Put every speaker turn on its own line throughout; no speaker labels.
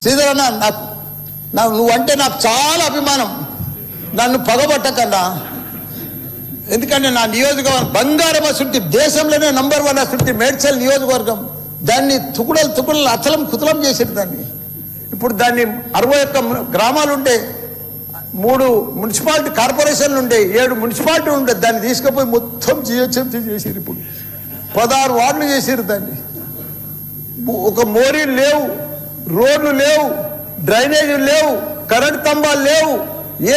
శ్రీధరన్న నువ్వంటే నాకు చాలా అభిమానం. నన్ను పగబట్టకన్నా, ఎందుకంటే నా నియోజకవర్గం బంగారం అసృతి, దేశంలోనే నంబర్ 1 అసృతి మేడ్చల్ నియోజకవర్గం. దాన్ని తుకుడలు అచలం కుతలం చేసేది. దాన్ని ఇప్పుడు దాన్ని 61 గ్రామాలు ఉండే, 3 మున్సిపాలిటీ కార్పొరేషన్లు ఉండే, 7 మున్సిపాలిటీ ఉండే. దాన్ని తీసుకుపోయి మొత్తం జిహెచ్ఎంసీ చేసారు. ఇప్పుడు 16 వార్డులు చేసారు. దాన్ని ఒక మోరీలు లేవు, రోడ్లు లేవు, డ్రైనేజీలు లేవు, కరెంట్ స్తంభాలు లేవు,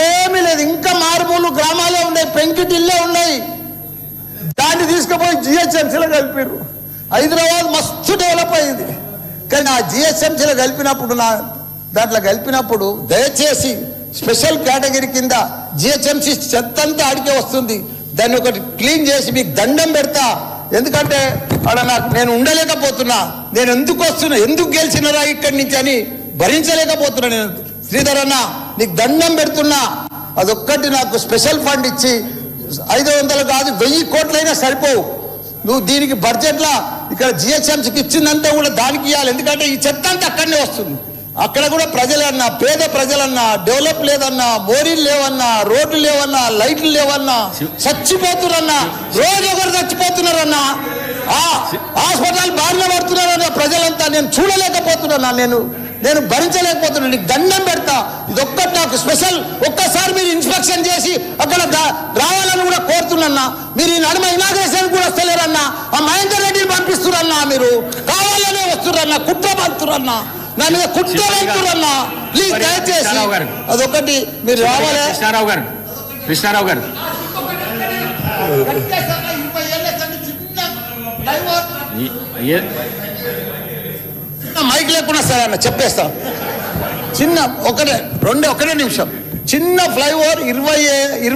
ఏమీ లేదు. ఇంకా మారుమూలు గ్రామాలే ఉన్నాయి, పెంకిటిల్లే ఉన్నాయి. దాన్ని తీసుకుపోయి జిహెచ్ఎంసీలో కలిపారు. హైదరాబాద్ మస్తు డెవలప్ అయింది. కానీ ఆ జిహెచ్ఎంసీలో కలిపినప్పుడు దయచేసి స్పెషల్ కేటగిరీ కింద జిహెచ్ఎంసీ చెత్తంతా ఆడికే వస్తుంది. దాన్ని ఒకటి క్లీన్ చేసి మీకు దండం పెడతా. ఎందుకంటే అక్కడ నేను ఉండలేకపోతున్నా. నేను ఎందుకు వస్తున్నా, ఎందుకు గెలిచినరా ఇక్కడి నుంచి అని భరించలేకపోతున్నా. నేను శ్రీధర్ అన్న నీకు దండం పెడుతున్నా. అదొక్కటి నాకు స్పెషల్ ఫండ్ ఇచ్చి 500 కాదు 1000 కోట్లైనా సరిపోవు. నువ్వు దీనికి బడ్జెట్లో ఇక్కడ జిహెచ్ఎంసీకి ఇచ్చిందంతా కూడా దానికి ఇవ్వాలి. ఎందుకంటే ఈ చెత్త అంతా అక్కడనే వస్తుంది. అక్కడ కూడా ప్రజలన్నా, పేద ప్రజలన్నా, డెవలప్ లేదన్నా, మోరీలు లేవన్నా, రోడ్లు లేవన్నా, లైట్లు లేవన్నా, చచ్చిపోతున్నారన్నా, రోజు ఒకరు చచ్చిపోతున్నారన్నా, హాస్పిటల్ బారిన పడుతున్నారన్నా ప్రజలంతా. నేను చూడలేకపోతున్నా, నేను భరించలేకపోతున్నా. నీకు దండం పెడతా. ఇదొక్కటి నాకు స్పెషల్. ఒక్కసారి మీరు ఇన్స్పెక్షన్ చేసి అక్కడ రావాలని కూడా కోరుతున్నా. మీరు ఈ నడుమ ఇనాగ్రేషన్ కూడా వస్తలేరన్నా. ఆ మహేందర్ రెడ్డిని పంపిస్తురన్నా. మీరు కావాలనే వస్తురన్నా, కుట్ర పంపుతురన్నా, నా మీద కుట్రన్నా. ప్లీజ్ దయచేసి అదొకటి మీరు రావాలి.
కృష్ణారావు గారు
మైక్ లేకుండా సరే అన్న చెప్పేస్తాం. చిన్న ఒకటే నిమిషం. చిన్న ఫ్లైఓవర్ 20